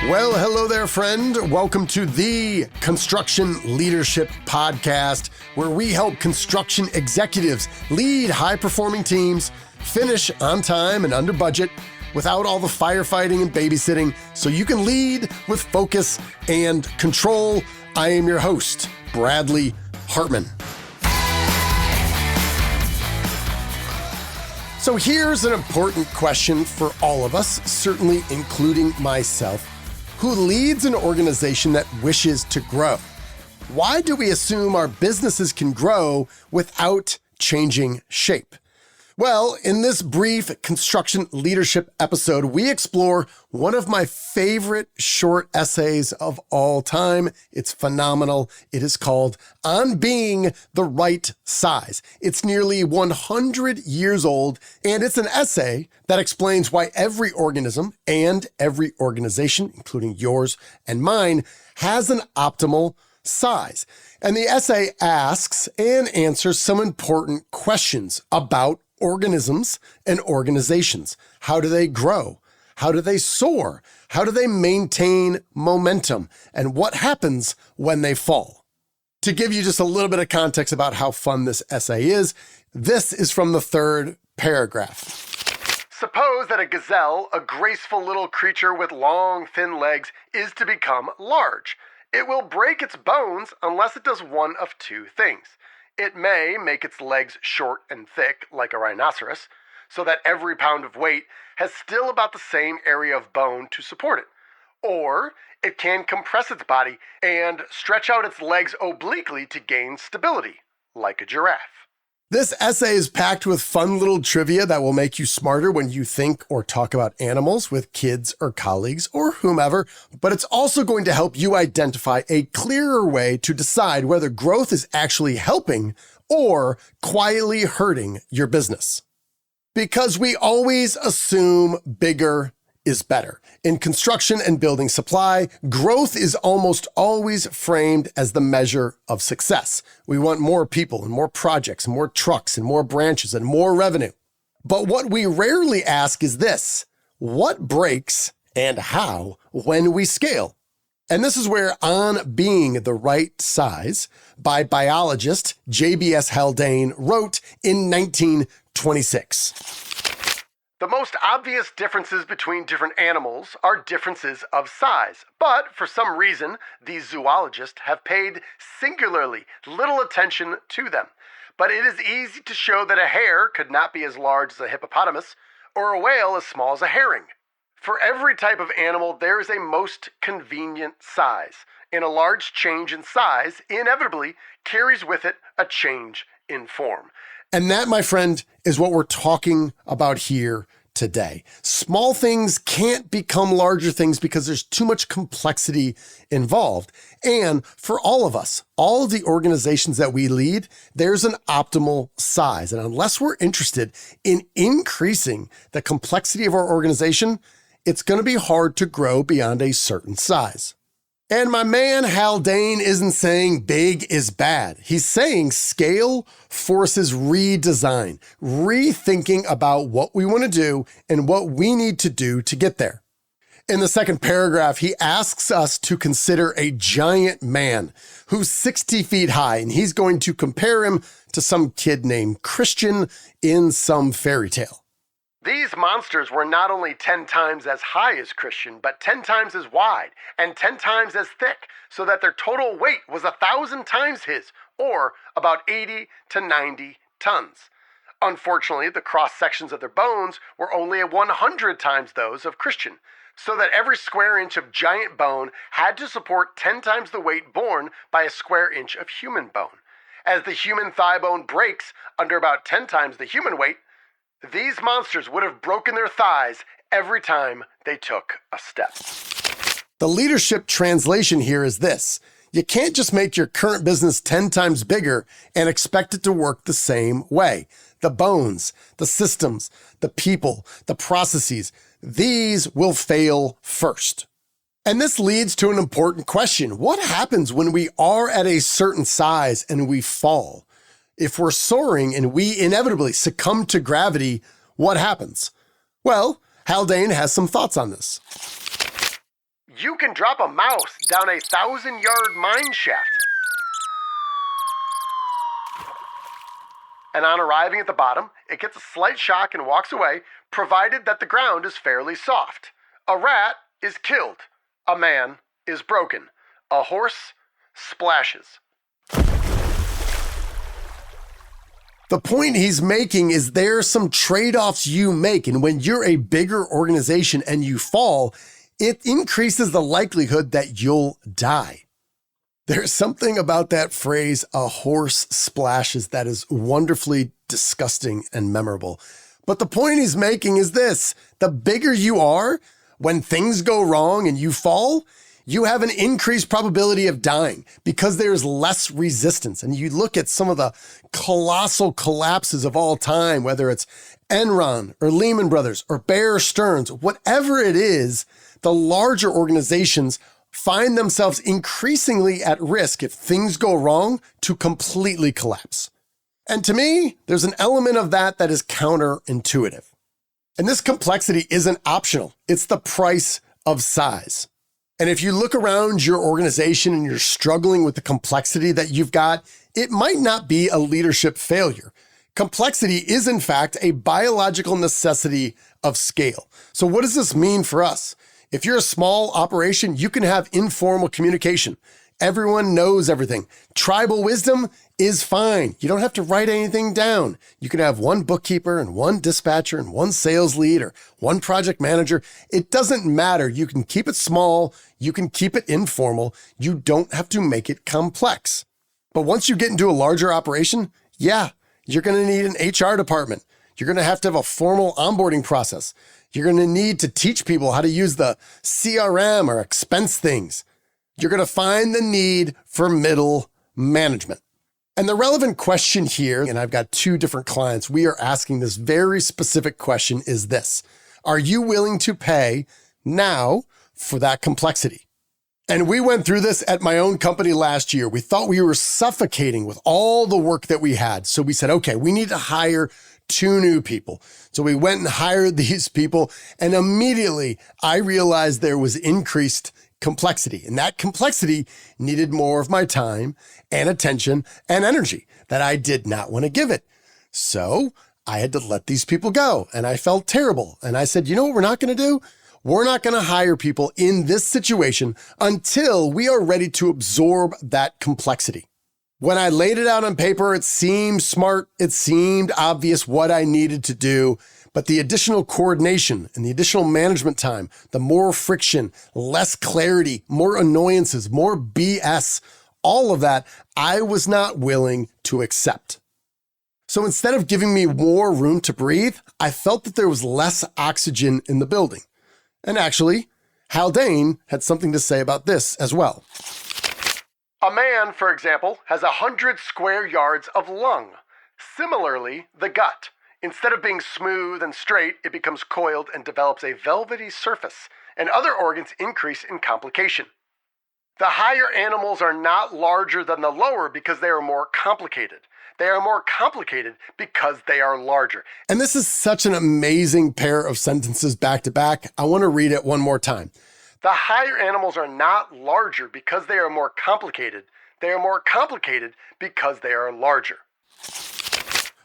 Well, hello there, friend. Welcome to the Construction Leadership Podcast, where we help construction executives lead high-performing teams, finish on time and under budget, without all the firefighting and babysitting, so you can lead with focus and control. I am your host, Bradley Hartman. So here's an important question for all of us, certainly including myself. Who leads an organization that wishes to grow? Why do we assume our businesses can grow without changing shape? Well, in this brief construction leadership episode, we explore one of my favorite short essays of all time. It's phenomenal. It is called On Being the Right Size. It's nearly 100 years old, and it's an essay that explains why every organism and every organization, including yours and mine, has an optimal size. And the essay asks and answers some important questions about organisms and organizations. How do they grow? How do they soar? How do they maintain momentum? And what happens when they fall? To give you just a little bit of context about how fun this essay is, this is from the third paragraph. Suppose that a gazelle, a graceful little creature with long, thin legs, is to become large. It will break its bones unless it does one of two things. It may make its legs short and thick like a rhinoceros, so that every pound of weight has still about the same area of bone to support it. Or it can compress its body and stretch out its legs obliquely to gain stability, like a giraffe. This essay is packed with fun little trivia that will make you smarter when you think or talk about animals with kids or colleagues or whomever, but it's also going to help you identify a clearer way to decide whether growth is actually helping or quietly hurting your business. Because we always assume bigger is better. In construction and building supply, growth is almost always framed as the measure of success. We want more people and more projects, and more trucks and more branches and more revenue. But what we rarely ask is this: what breaks and how when we scale? And this is where On Being the Right Size by biologist JBS Haldane wrote in 1926. The most obvious differences between different animals are differences of size, but for some reason, these zoologists have paid singularly little attention to them. But it is easy to show that a hare could not be as large as a hippopotamus, or a whale as small as a herring. For every type of animal, there is a most convenient size, and a large change in size inevitably carries with it a change in form. And that, my friend, is what we're talking about here today. Small things can't become larger things because there's too much complexity involved. And for all of us, all of the organizations that we lead, there's an optimal size. And unless we're interested in increasing the complexity of our organization, it's going to be hard to grow beyond a certain size. And my man Haldane isn't saying big is bad. He's saying scale forces redesign, rethinking about what we want to do and what we need to do to get there. In the second paragraph, he asks us to consider a giant man who's 60 feet high, and he's going to compare him to some kid named Christian in some fairy tale. These monsters were not only 10 times as high as Christian, but 10 times as wide and 10 times as thick, so that their total weight was 1,000 times his, or about 80 to 90 tons. Unfortunately, the cross sections of their bones were only 100 times those of Christian, so that every square inch of giant bone had to support 10 times the weight borne by a square inch of human bone. As the human thigh bone breaks under about 10 times the human weight, these monsters would have broken their thighs every time they took a step. The leadership translation here is this: you can't just make your current business 10 times bigger and expect it to work the same way. The bones, the systems, the people, the processes, these will fail first. And this leads to an important question. What happens when we are at a certain size and we fall? If we're soaring and we inevitably succumb to gravity, what happens? Well, Haldane has some thoughts on this. You can drop a mouse down a 1,000-yard mine shaft. And on arriving at the bottom, it gets a slight shock and walks away, provided that the ground is fairly soft. A rat is killed. A man is broken. A horse splashes. The point he's making is there are some trade-offs you make, and when you're a bigger organization and you fall, it increases the likelihood that you'll die. There's something about that phrase, a horse splashes, that is wonderfully disgusting and memorable. But the point he's making is this: the bigger you are, when things go wrong and you fall, you have an increased probability of dying because there's less resistance. And you look at some of the colossal collapses of all time, whether it's Enron or Lehman Brothers or Bear Stearns, whatever it is, the larger organizations find themselves increasingly at risk if things go wrong to completely collapse. And to me, there's an element of that is counterintuitive. And this complexity isn't optional. It's the price of size. And if you look around your organization and you're struggling with the complexity that you've got, it might not be a leadership failure. Complexity is, in fact, a biological necessity of scale. So what does this mean for us? If you're a small operation, you can have informal communication. Everyone knows everything. Tribal wisdom is fine. You don't have to write anything down. You can have one bookkeeper and one dispatcher and one sales lead or one project manager. It doesn't matter. You can keep it small. You can keep it informal. You don't have to make it complex. But once you get into a larger operation, yeah, you're going to need an HR department. You're going to have a formal onboarding process. You're going to need to teach people how to use the CRM or expense things. You're going to find the need for middle management. And the relevant question here, and I've got 2 different clients, we are asking this very specific question, is this: are you willing to pay now for that complexity? And we went through this at my own company last year. We thought we were suffocating with all the work that we had. So we said, okay, we need to hire 2 new people. So we went and hired these people, and immediately I realized there was increased complexity, and that complexity needed more of my time and attention and energy that I did not want to give it. So I had to let these people go, and I felt terrible. And I said, you know what we're not going to do? We're not going to hire people in this situation until we are ready to absorb that complexity. When I laid it out on paper, it seemed smart. It seemed obvious what I needed to do. But the additional coordination and the additional management time, the more friction, less clarity, more annoyances, more BS, all of that, I was not willing to accept. So instead of giving me more room to breathe, I felt that there was less oxygen in the building. And actually, Haldane had something to say about this as well. A man, for example, has 100 square yards of lung. Similarly, the gut. Instead of being smooth and straight, it becomes coiled and develops a velvety surface, and other organs increase in complication. The higher animals are not larger than the lower because they are more complicated. They are more complicated because they are larger. And this is such an amazing pair of sentences back to back. I want to read it one more time. The higher animals are not larger because they are more complicated. They are more complicated because they are larger.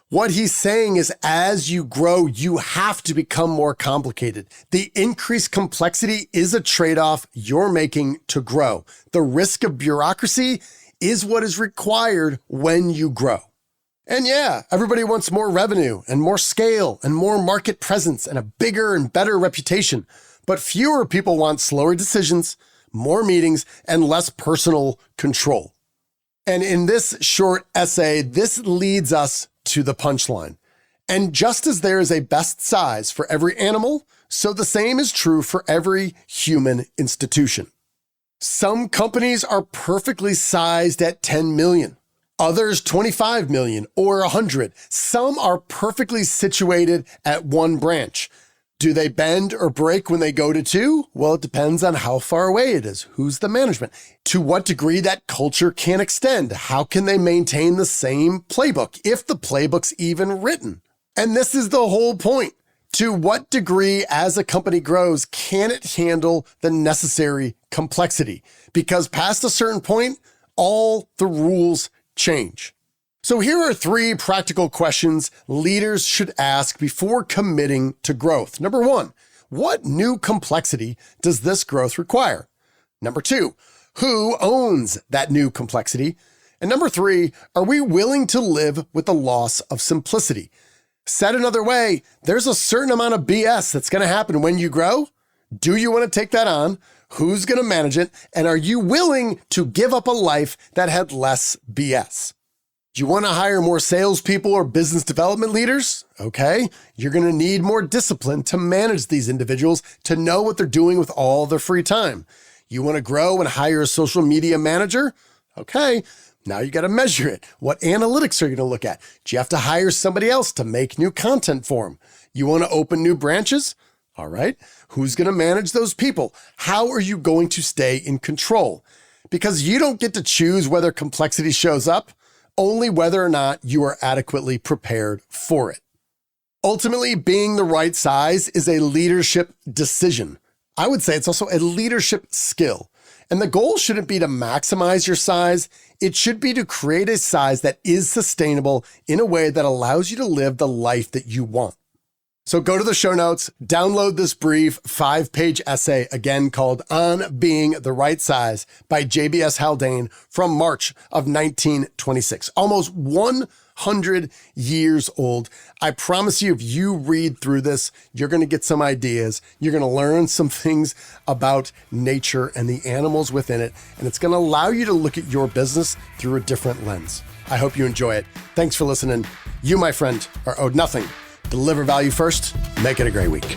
What he's saying is, as you grow, you have to become more complicated. The increased complexity is a trade-off you're making to grow. The risk of bureaucracy is what is required when you grow. And yeah, everybody wants more revenue and more scale and more market presence and a bigger and better reputation. But fewer people want slower decisions, more meetings, and less personal control. And in this short essay, this leads us to the punchline. And just as there is a best size for every animal, so the same is true for every human institution. Some companies are perfectly sized at 10 million, others 25 million or 100. Some are perfectly situated at 1 branch. Do they bend or break when they go to 2? Well, it depends on how far away it is. Who's the management? To what degree that culture can extend? How can they maintain the same playbook, if the playbook's even written? And this is the whole point. To what degree, as a company grows, can it handle the necessary complexity? Because past a certain point, all the rules change. So here are 3 practical questions leaders should ask before committing to growth. Number 1, what new complexity does this growth require? Number 2, who owns that new complexity? And number 3, are we willing to live with the loss of simplicity? Said another way, there's a certain amount of BS that's going to happen when you grow. Do you want to take that on? Who's going to manage it? And are you willing to give up a life that had less BS? Do you want to hire more salespeople or business development leaders? Okay, you're going to need more discipline to manage these individuals to know what they're doing with all their free time. You want to grow and hire a social media manager? Okay, now you got to measure it. What analytics are you going to look at? Do you have to hire somebody else to make new content for them? You want to open new branches? All right, who's going to manage those people? How are you going to stay in control? Because you don't get to choose whether complexity shows up, only whether or not you are adequately prepared for it. Ultimately, being the right size is a leadership decision. I would say it's also a leadership skill. And the goal shouldn't be to maximize your size. It should be to create a size that is sustainable in a way that allows you to live the life that you want. So go to the show notes, download this brief 5-page essay, again called On Being the Right Size by JBS Haldane from March of 1926. Almost 100 years old. I promise you, if you read through this, you're going to get some ideas. You're going to learn some things about nature and the animals within it, and it's going to allow you to look at your business through a different lens. I hope you enjoy it. Thanks for listening. You, my friend, are owed nothing. Deliver value first. Make it a great week.